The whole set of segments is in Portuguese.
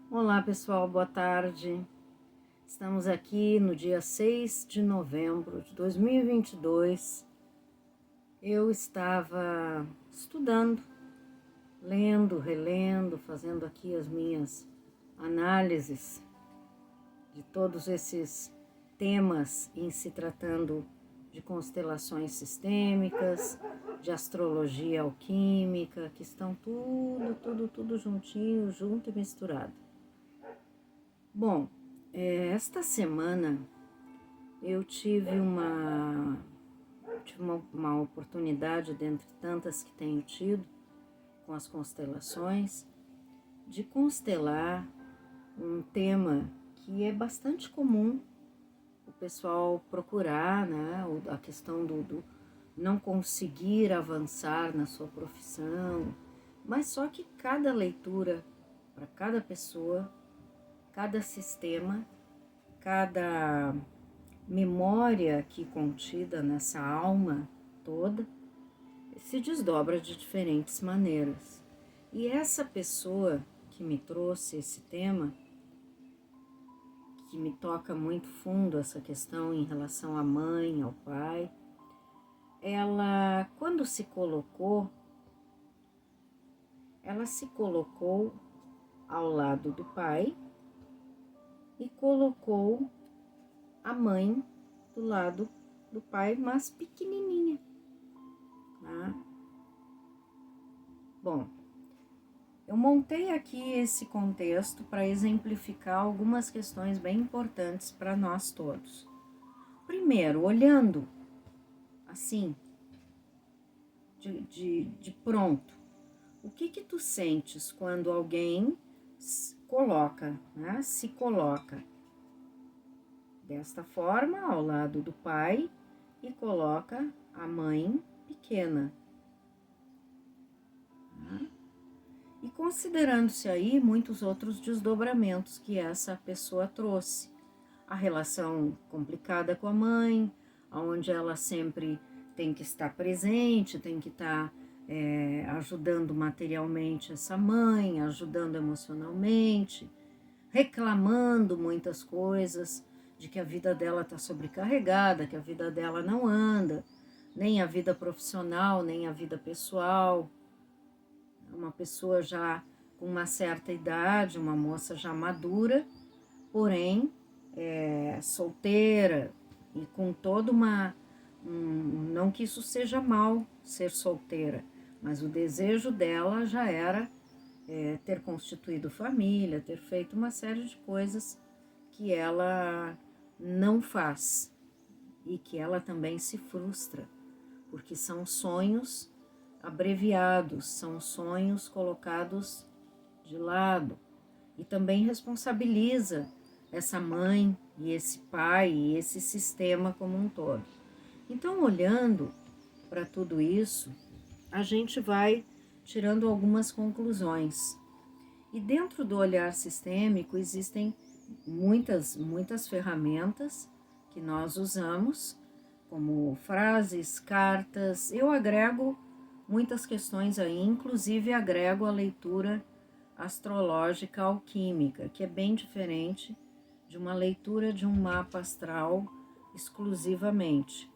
Olá pessoal, boa tarde. Estamos aqui no dia 6 de novembro de 2022. Eu estava estudando, lendo, relendo, fazendo aqui as minhas análises de todos esses temas em se tratando de constelações sistêmicas, de astrologia alquímica, que estão tudo juntinho, junto e misturado. Bom, esta semana eu tive uma oportunidade, dentre tantas que tenho tido, com as constelações, de constelar um tema que é bastante comum o pessoal procurar, né? A questão do não conseguir avançar na sua profissão, mas só que cada leitura, para cada pessoa, cada sistema, cada memória aqui contida nessa alma toda se desdobra de diferentes maneiras. E essa pessoa que me trouxe esse tema, que me toca muito fundo essa questão em relação à mãe, ao pai, quando se colocou ao lado do pai e colocou a mãe do lado do pai, mas pequenininha, tá? Bom, eu montei aqui esse contexto para exemplificar algumas questões bem importantes para nós todos. Primeiro, olhando assim, de pronto, o que tu sentes quando alguém se coloca desta forma ao lado do pai e coloca a mãe pequena? E considerando-se aí muitos outros desdobramentos que essa pessoa trouxe. A relação complicada com a mãe, onde ela sempre tem que estar presente, tem que estar ajudando materialmente essa mãe, ajudando emocionalmente, reclamando muitas coisas, de que a vida dela está sobrecarregada, que a vida dela não anda, nem a vida profissional, nem a vida pessoal. Uma pessoa já com uma certa idade, uma moça já madura, porém solteira e com toda não que isso seja mal ser solteira, mas o desejo dela já era ter constituído família, ter feito uma série de coisas que ela não faz e que ela também se frustra, porque são sonhos abreviados, são sonhos colocados de lado, e também responsabiliza essa mãe e esse pai e esse sistema como um todo. Então, olhando para tudo isso, a gente vai tirando algumas conclusões. E dentro do olhar sistêmico existem muitas ferramentas que nós usamos, como frases, cartas. Eu agrego muitas questões aí, inclusive agrego a leitura astrológica alquímica, que é bem diferente de uma leitura de um mapa astral exclusivamente.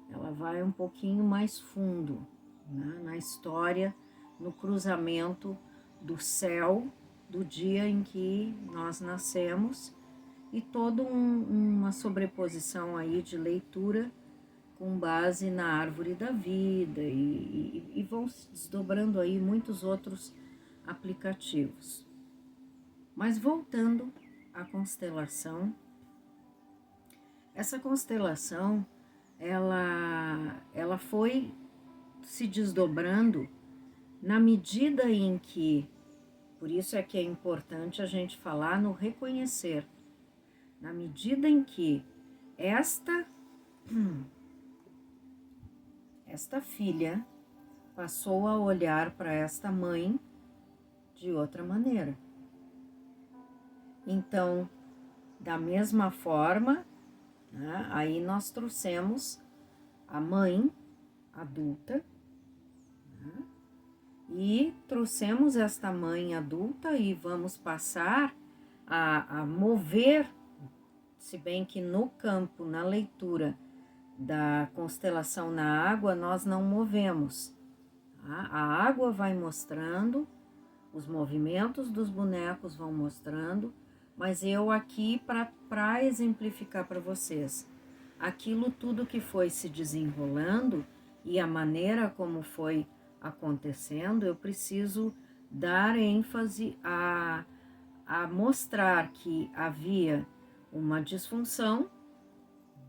Ela vai um pouquinho mais fundo, né, na história, no cruzamento do céu do dia em que nós nascemos e toda uma sobreposição aí de leitura com base na árvore da vida e vão se desdobrando aí muitos outros aplicativos. Mas voltando à constelação, essa constelação ela foi se desdobrando na medida em que, por isso é que é importante a gente falar no reconhecer, na medida em que esta filha passou a olhar para esta mãe de outra maneira. Então, da mesma forma, né, aí nós trouxemos a mãe adulta, né, e trouxemos esta mãe adulta e vamos passar a mover, se bem que no campo, na leitura da constelação na água, nós não movemos. Tá? A água vai mostrando, os movimentos dos bonecos vão mostrando, mas eu aqui, para exemplificar para vocês, aquilo tudo que foi se desenrolando e a maneira como foi acontecendo, eu preciso dar ênfase a mostrar que havia uma disfunção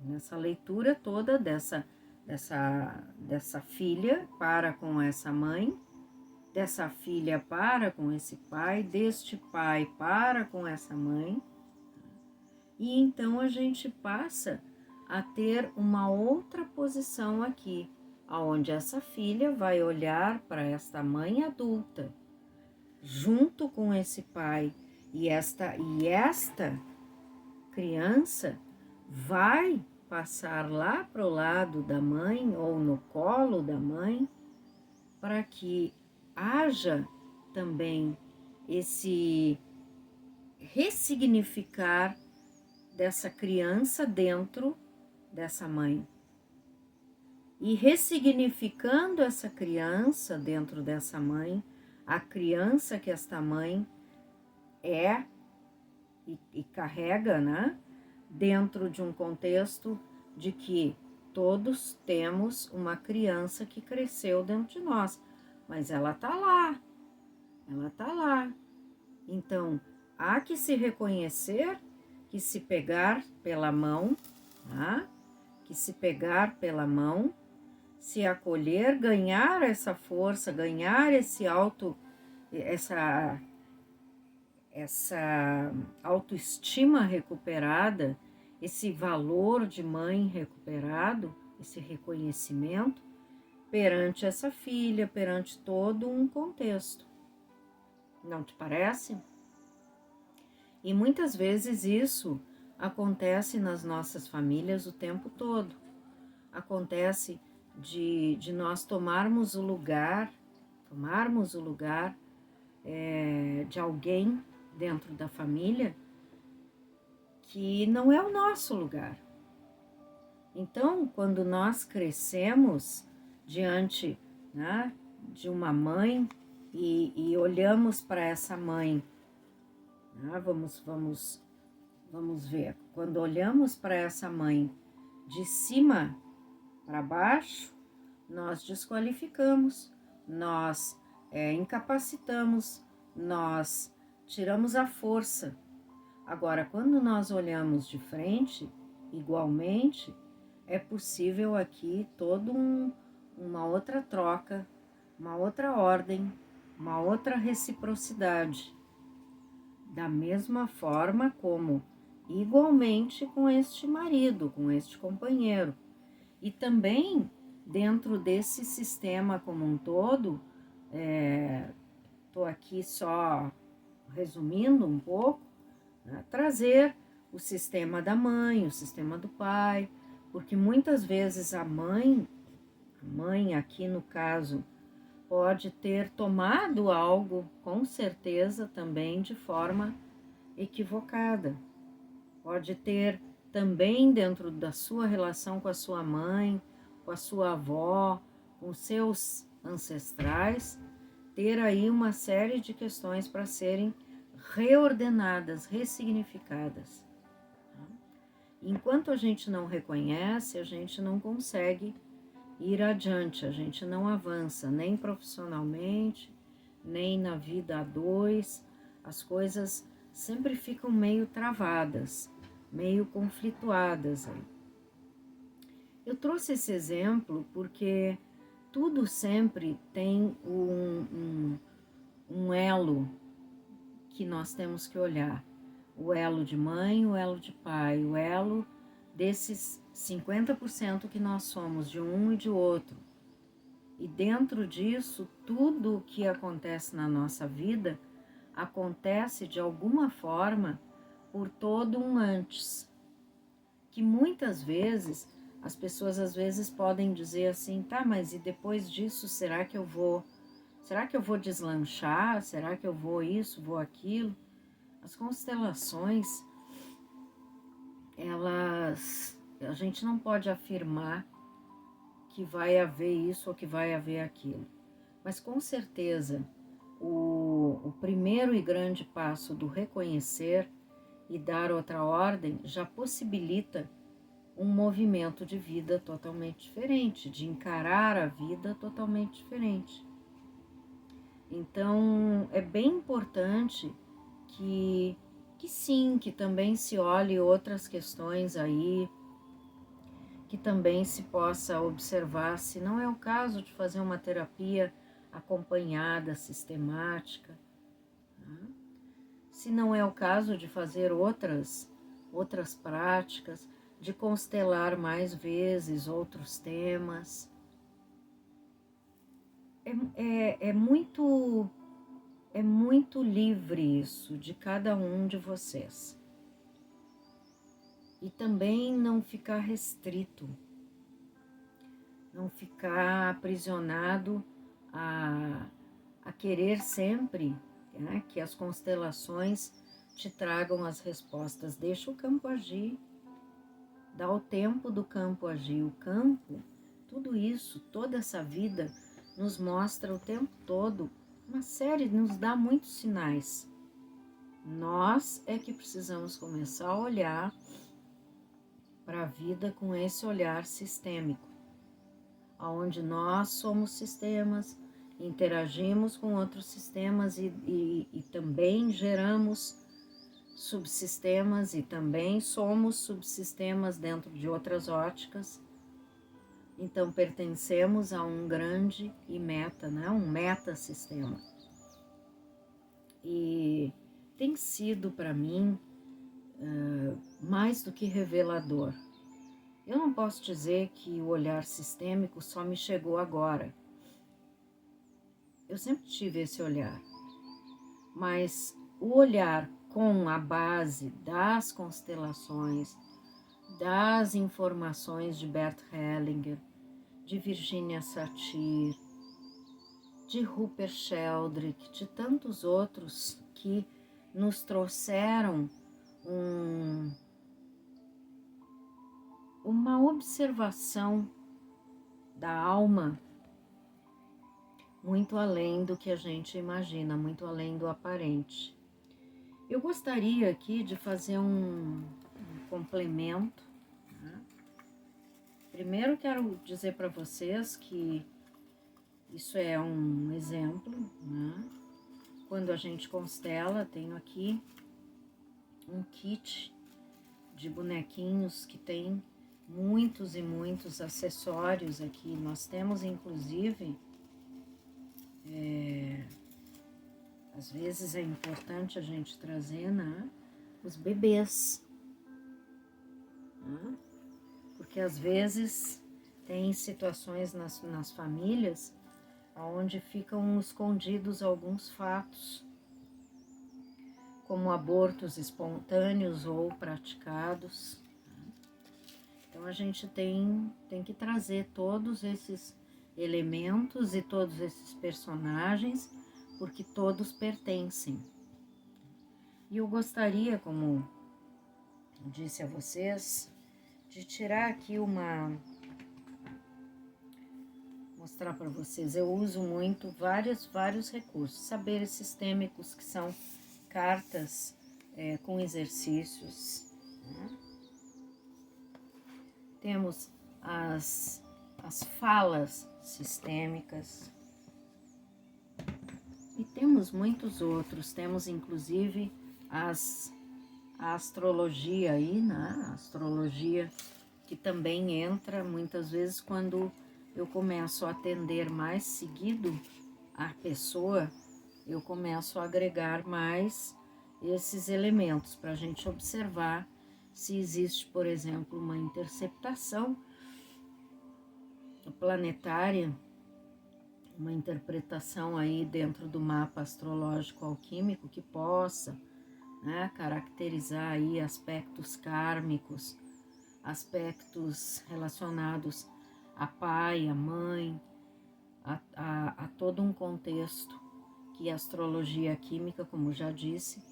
nessa leitura toda dessa filha para com essa mãe, dessa filha para com esse pai, deste pai para com essa mãe. E então a gente passa a ter uma outra posição aqui, aonde essa filha vai olhar para esta mãe adulta, junto com esse pai, e esta criança vai passar lá para o lado da mãe ou no colo da mãe, para que haja também esse ressignificar dessa criança dentro dessa mãe. E ressignificando essa criança dentro dessa mãe, a criança que esta mãe é e carrega, né? Dentro de um contexto de que todos temos uma criança que cresceu dentro de nós, mas ela tá lá, ela tá lá. Então, há que se reconhecer, que se pegar pela mão, tá? Que se pegar pela mão, se acolher, ganhar essa força, ganhar essa autoestima recuperada, esse valor de mãe recuperado, esse reconhecimento perante essa filha, perante todo um contexto. Não te parece? E muitas vezes isso acontece nas nossas famílias o tempo todo. Acontece de nós tomarmos o lugar de alguém dentro da família que não é o nosso lugar. Então, quando nós crescemos diante, né, de uma mãe e olhamos para essa mãe, né, vamos ver, quando olhamos para essa mãe de cima para baixo, nós desqualificamos, nós incapacitamos, nós tiramos a força. Agora, quando nós olhamos de frente, igualmente, é possível aqui toda uma outra troca, uma outra ordem, uma outra reciprocidade. Da mesma forma como, igualmente, com este marido, com este companheiro. E também, dentro desse sistema como um todo, estou aqui só resumindo um pouco, né, trazer o sistema da mãe, o sistema do pai, porque muitas vezes a mãe aqui no caso, pode ter tomado algo, com certeza também de forma equivocada. Pode ter também dentro da sua relação com a sua mãe, com a sua avó, com seus ancestrais, ter aí uma série de questões para serem reordenadas, ressignificadas. Enquanto a gente não reconhece, a gente não consegue ir adiante, a gente não avança, nem profissionalmente, nem na vida a dois, as coisas sempre ficam meio travadas, meio conflituadas. Eu trouxe esse exemplo porque tudo sempre tem um elo que nós temos que olhar. O elo de mãe, o elo de pai, o elo desses 50% que nós somos, de um e de outro. E dentro disso, tudo o que acontece na nossa vida acontece de alguma forma por todo um antes. Que muitas vezes, as pessoas às vezes podem dizer assim, tá, mas e depois disso, será que eu vou deslanchar? Será que eu vou isso, vou aquilo? As constelações, a gente não pode afirmar que vai haver isso ou que vai haver aquilo, mas com certeza o primeiro e grande passo do reconhecer e dar outra ordem já possibilita um movimento de vida totalmente diferente, de encarar a vida totalmente diferente. Então, é bem importante que sim, que também se olhe outras questões aí, que também se possa observar se não é o caso de fazer uma terapia acompanhada, sistemática, né? Se não é o caso de fazer outras práticas, de constelar mais vezes outros temas. É muito livre isso de cada um de vocês. E também não ficar restrito, não ficar aprisionado a querer sempre, né, que as constelações te tragam as respostas. Deixa o campo agir, dá o tempo do campo agir. O campo, tudo isso, toda essa vida nos mostra o tempo todo uma série, nos dá muitos sinais. Nós é que precisamos começar a olhar para a vida com esse olhar sistêmico, onde nós somos sistemas, interagimos com outros sistemas e também geramos subsistemas e também somos subsistemas dentro de outras óticas. Então pertencemos a um grande e meta, né? Um metasistema. E tem sido para mim mais do que revelador. Eu não posso dizer que o olhar sistêmico só me chegou agora. Eu sempre tive esse olhar, mas o olhar com a base das constelações, das informações de Bert Hellinger, de Virginia Satir, de Rupert Sheldrake, de tantos outros que nos trouxeram uma observação da alma muito além do que a gente imagina, muito além do aparente. Eu gostaria aqui de fazer um complemento, né? Primeiro quero dizer para vocês que isso é um exemplo, né? Quando a gente constela, tenho aqui um kit de bonequinhos que tem muitos e muitos acessórios aqui. Nós temos inclusive, às vezes é importante a gente trazer, né, os bebês, né? Porque às vezes tem situações nas famílias onde ficam escondidos alguns fatos, como abortos espontâneos ou praticados. Então a gente tem que trazer todos esses elementos e todos esses personagens, porque todos pertencem. E eu gostaria, como disse a vocês, de tirar aqui mostrar para vocês. Eu uso muito vários recursos, saberes sistêmicos, que são cartas com exercícios, né? Temos as falas sistêmicas e temos muitos outros. Temos inclusive a astrologia aí, né? A astrologia que também entra muitas vezes quando eu começo a atender mais seguido a pessoa, eu começo a agregar mais esses elementos para a gente observar se existe, por exemplo, uma interceptação planetária, uma interpretação aí dentro do mapa astrológico alquímico que possa, né, caracterizar aí aspectos kármicos, aspectos relacionados a pai, a mãe, a todo um contexto que a astrologia química, como já disse,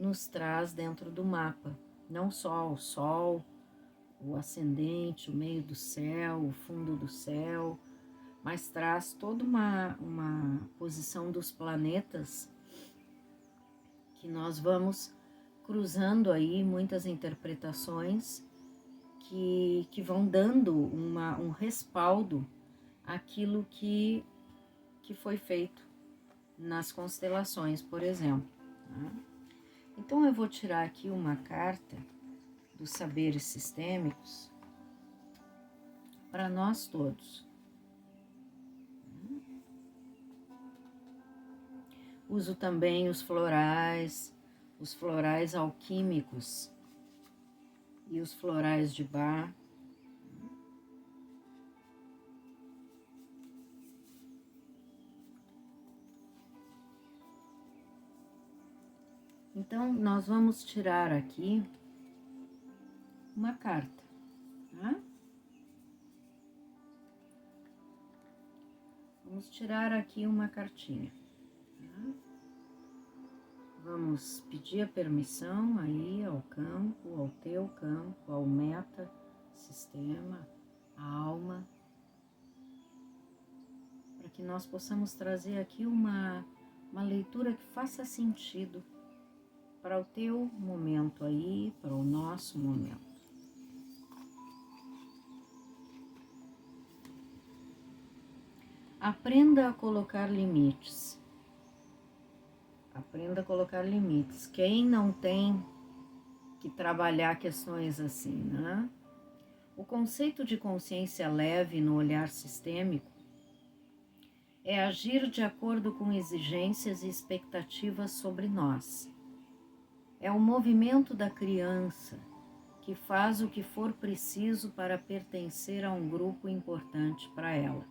nos traz dentro do mapa. Não só o Sol, o ascendente, o meio do céu, o fundo do céu, mas traz toda uma posição dos planetas que nós vamos cruzando aí muitas interpretações que vão dando um respaldo àquilo que foi feito nas constelações, por exemplo. Né? Então eu vou tirar aqui uma carta dos saberes sistêmicos para nós todos. Uso também os florais alquímicos e os florais de Bach. Então, nós vamos tirar aqui uma carta, tá? Vamos tirar aqui uma cartinha. Tá? Vamos pedir a permissão aí ao campo, ao teu campo, ao meta sistema, à alma, para que nós possamos trazer aqui uma leitura que faça sentido para o teu momento aí, para o nosso momento. Aprenda a colocar limites. Aprenda a colocar limites. Quem não tem que trabalhar questões assim, né? O conceito de consciência leve no olhar sistêmico é agir de acordo com exigências e expectativas sobre nós. É o movimento da criança que faz o que for preciso para pertencer a um grupo importante para ela.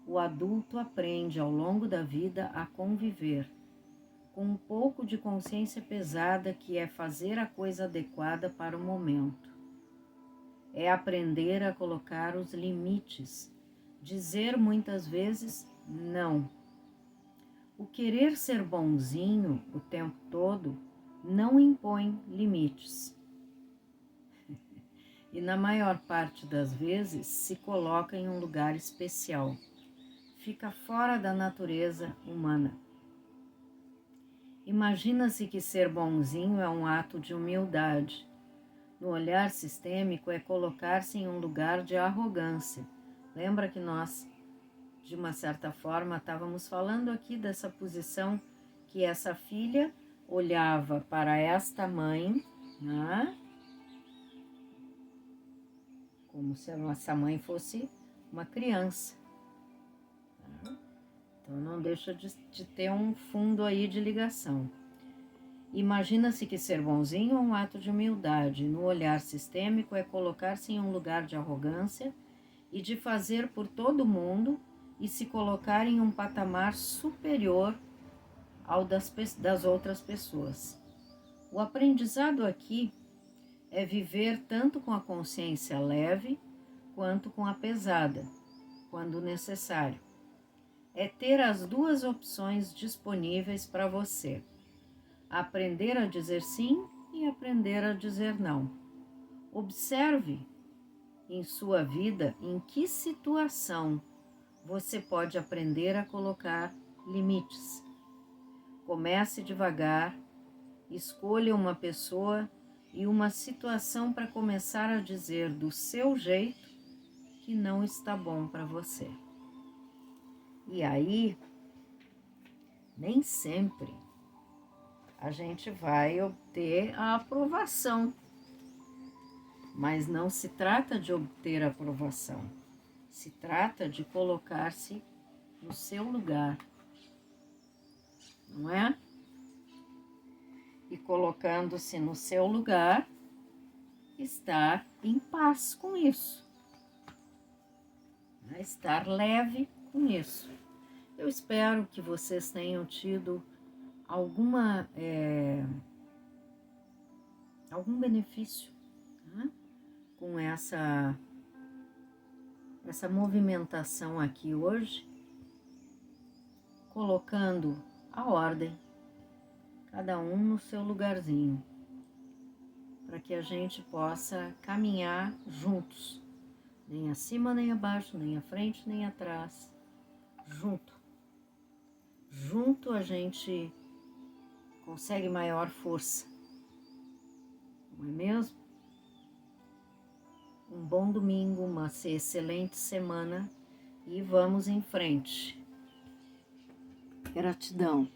O adulto aprende ao longo da vida a conviver com um pouco de consciência pesada que é fazer a coisa adequada para o momento. É aprender a colocar os limites, dizer muitas vezes não. O querer ser bonzinho o tempo todo não impõe limites. E na maior parte das vezes se coloca em um lugar especial. Fica fora da natureza humana. Imagina-se que ser bonzinho é um ato de humildade. No olhar sistêmico é colocar-se em um lugar de arrogância. Lembra que nós, de uma certa forma, estávamos falando aqui dessa posição que essa filha olhava para esta mãe, né? Como se essa mãe fosse uma criança. Então não deixa de ter um fundo aí de ligação. Imagina-se que ser bonzinho é um ato de humildade. No olhar sistêmico é colocar-se em um lugar de arrogância e de fazer por todo mundo e se colocar em um patamar superior ao das outras pessoas. O aprendizado aqui é viver tanto com a consciência leve quanto com a pesada, quando necessário. É ter as duas opções disponíveis para você. Aprender a dizer sim e aprender a dizer não. Observe em sua vida em que situação você pode aprender a colocar limites. Comece devagar, escolha uma pessoa e uma situação para começar a dizer do seu jeito que não está bom para você. E aí, nem sempre a gente vai obter a aprovação. Mas não se trata de obter a aprovação. Se trata de colocar-se no seu lugar. Não é? E colocando-se no seu lugar, estar em paz com isso. Estar leve com isso. Eu espero que vocês tenham tido algum benefício, tá? Com essa movimentação aqui hoje, colocando a ordem, cada um no seu lugarzinho, para que a gente possa caminhar juntos, nem acima nem abaixo, nem à frente nem atrás, junto. Junto a gente consegue maior força, não é mesmo? Um bom domingo, uma excelente semana e vamos em frente. Gratidão.